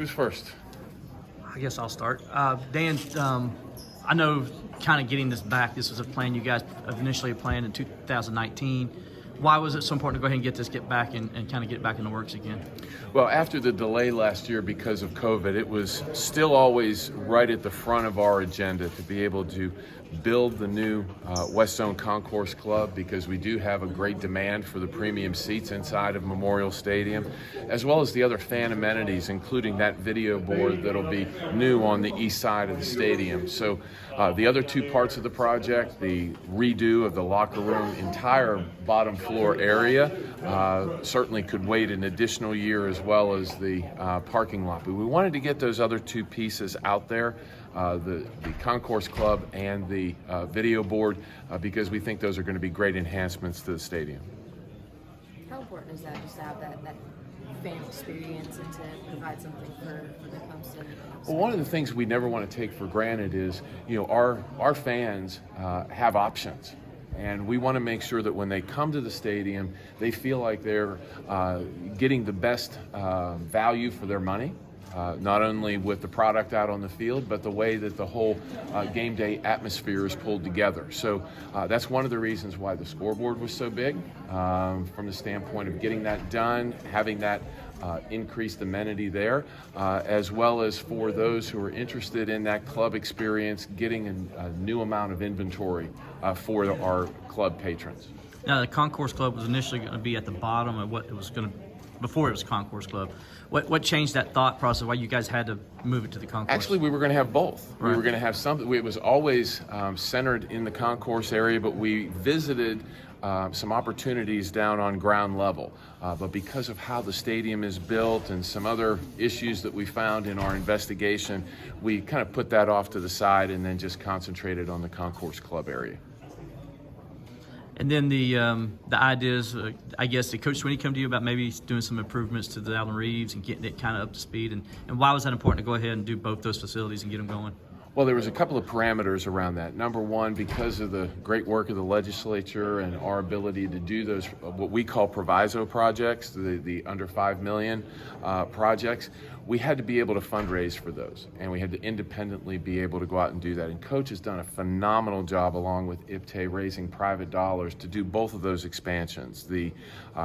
Who's first? I guess I'll start. Dan, I know kind of getting this back, this was a plan you guys initially planned in 2019. Why was it so important to go ahead and get back and kind of get back in the works again? Well, after the delay last year because of COVID, it was still always right at the front of our agenda to be able to build the new West Zone Concourse Club, because we do have a great demand for the premium seats inside of Memorial Stadium, as well as the other fan amenities, including that video board that'll be new on the east side of the stadium. So the other two parts of the project, the redo of the locker room, entire bottom floor area, certainly could wait an additional year, as well as the parking lot. But we wanted to get those other two pieces out there, the Concourse Club and the video board, because we think those are going to be great enhancements to the stadium. How important is that, just to have that fan experience and to provide something for the Clemson? Well, one of the things we never want to take for granted is, our fans have options. And we want to make sure that when they come to the stadium, they feel like they're getting the best value for their money, not only with the product out on the field, but the way that the whole game day atmosphere is pulled together. So that's one of the reasons why the scoreboard was so big, from the standpoint of getting that done, having that increased amenity there, as well as for those who are interested in that club experience, getting a new amount of inventory for our club patrons. Now, the Concourse Club was initially going to be at the bottom of what it was going to, before it was Concourse Club. What changed that thought process? Why you guys had to move it to the Concourse? Actually, we were going to have both. Right. We were going to have something. It was always centered in the Concourse area, but we visited some opportunities down on ground level. But because of how the stadium is built and some other issues that we found in our investigation, we kind of put that off to the side and then just concentrated on the Concourse Club area. And then the ideas, I guess, did Coach Sweeney come to you about maybe doing some improvements to the Allen Reeves and getting it kind of up to speed? And why was that important to go ahead and do both those facilities and get them going? Well, there was a couple of parameters around that. Number one, because of the great work of the legislature and our ability to do those, what we call proviso projects, the under $5 million projects, we had to be able to fundraise for those, and we had to independently be able to go out and do that. And Coach has done a phenomenal job, along with IPTE, raising private dollars to do both of those expansions, the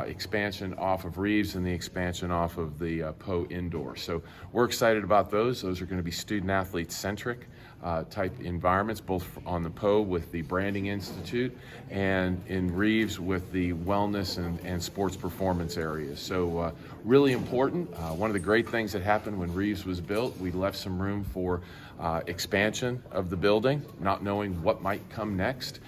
expansion off of Reeves and the expansion off of the Poe indoor. So we're excited about those. Those are going to be student-athlete centric type environments, both on the Poe with the Branding Institute and in Reeves with the wellness and sports performance areas. So really important. One of the great things that happened when Reeves was built, we left some room for expansion of the building, not knowing what might come next.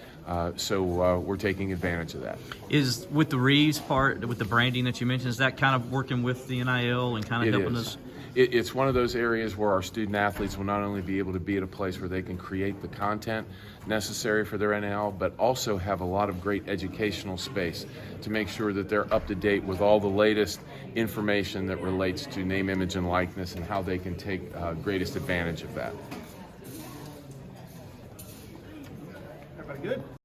So we're taking advantage of that. Is with the Reeves part, with the branding that you mentioned, is that kind of working with the NIL and kind of helping us? It's one of those areas where our student athletes will not only be able to be at a place where they can create the content necessary for their NIL, but also have a lot of great educational space to make sure that they're up to date with all the latest information that relates to name, image, and likeness, and how they can take greatest advantage of that. Everybody good?